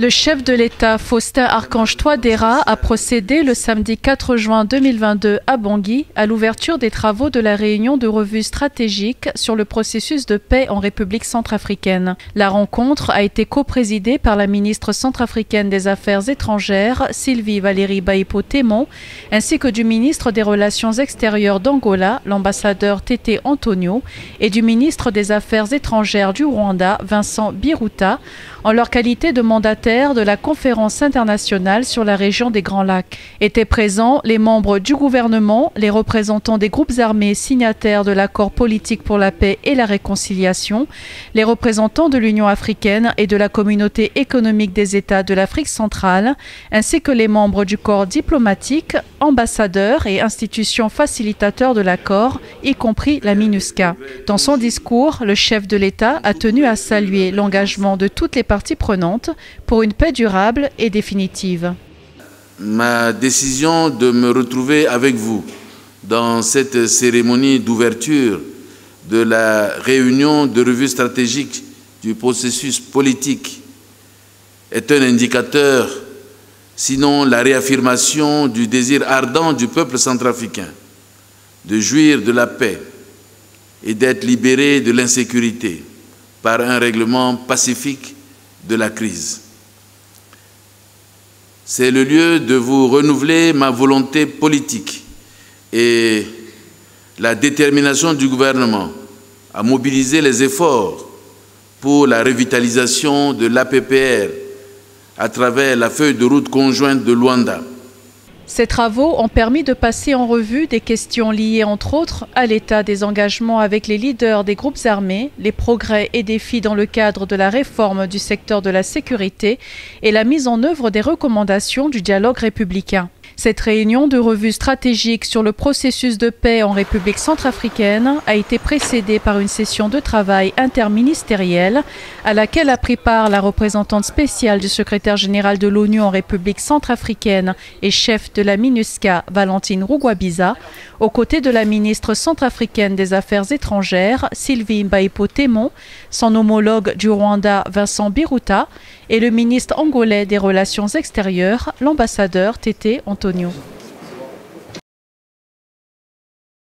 Le chef de l'État, Faustin Archange Touadéra, a procédé le samedi 4 juin 2022 à Bangui à l'ouverture des travaux de la réunion de revue stratégique sur le processus de paix en République centrafricaine. La rencontre a été coprésidée par la ministre centrafricaine des Affaires étrangères, Sylvie Valérie Baipo-Témon, ainsi que du ministre des Relations extérieures d'Angola, l'ambassadeur Tété Antonio, et du ministre des Affaires étrangères du Rwanda, Vincent Biruta, en leur qualité de mandataire de la conférence internationale sur la région des Grands Lacs. Étaient présents les membres du gouvernement, les représentants des groupes armés signataires de l'accord politique pour la paix et la réconciliation, les représentants de l'Union africaine et de la communauté économique des États de l'Afrique centrale, ainsi que les membres du corps diplomatique, ambassadeurs et institutions facilitateurs de l'accord, y compris la MINUSCA. Dans son discours, le chef de l'État a tenu à saluer l'engagement de toutes les parties prenantes pour une paix durable et définitive. Ma décision de me retrouver avec vous dans cette cérémonie d'ouverture de la réunion de revue stratégique du processus politique est un indicateur, sinon la réaffirmation du désir ardent du peuple centrafricain de jouir de la paix et d'être libéré de l'insécurité par un règlement pacifique de la crise. C'est le lieu de vous renouveler ma volonté politique et la détermination du gouvernement à mobiliser les efforts pour la revitalisation de l'APPR à travers la feuille de route conjointe de Luanda. Ces travaux ont permis de passer en revue des questions liées entre autres à l'état des engagements avec les leaders des groupes armés, les progrès et défis dans le cadre de la réforme du secteur de la sécurité et la mise en œuvre des recommandations du dialogue républicain. Cette réunion de revue stratégique sur le processus de paix en République centrafricaine a été précédée par une session de travail interministérielle à laquelle a pris part la représentante spéciale du secrétaire général de l'ONU en République centrafricaine et chef de la MINUSCA, Valentine Rugwabiza, aux côtés de la ministre centrafricaine des Affaires étrangères, Sylvie Baipo-Témon, son homologue du Rwanda, Vincent Biruta, et le ministre angolais des Relations extérieures, l'ambassadeur Tété Antonio.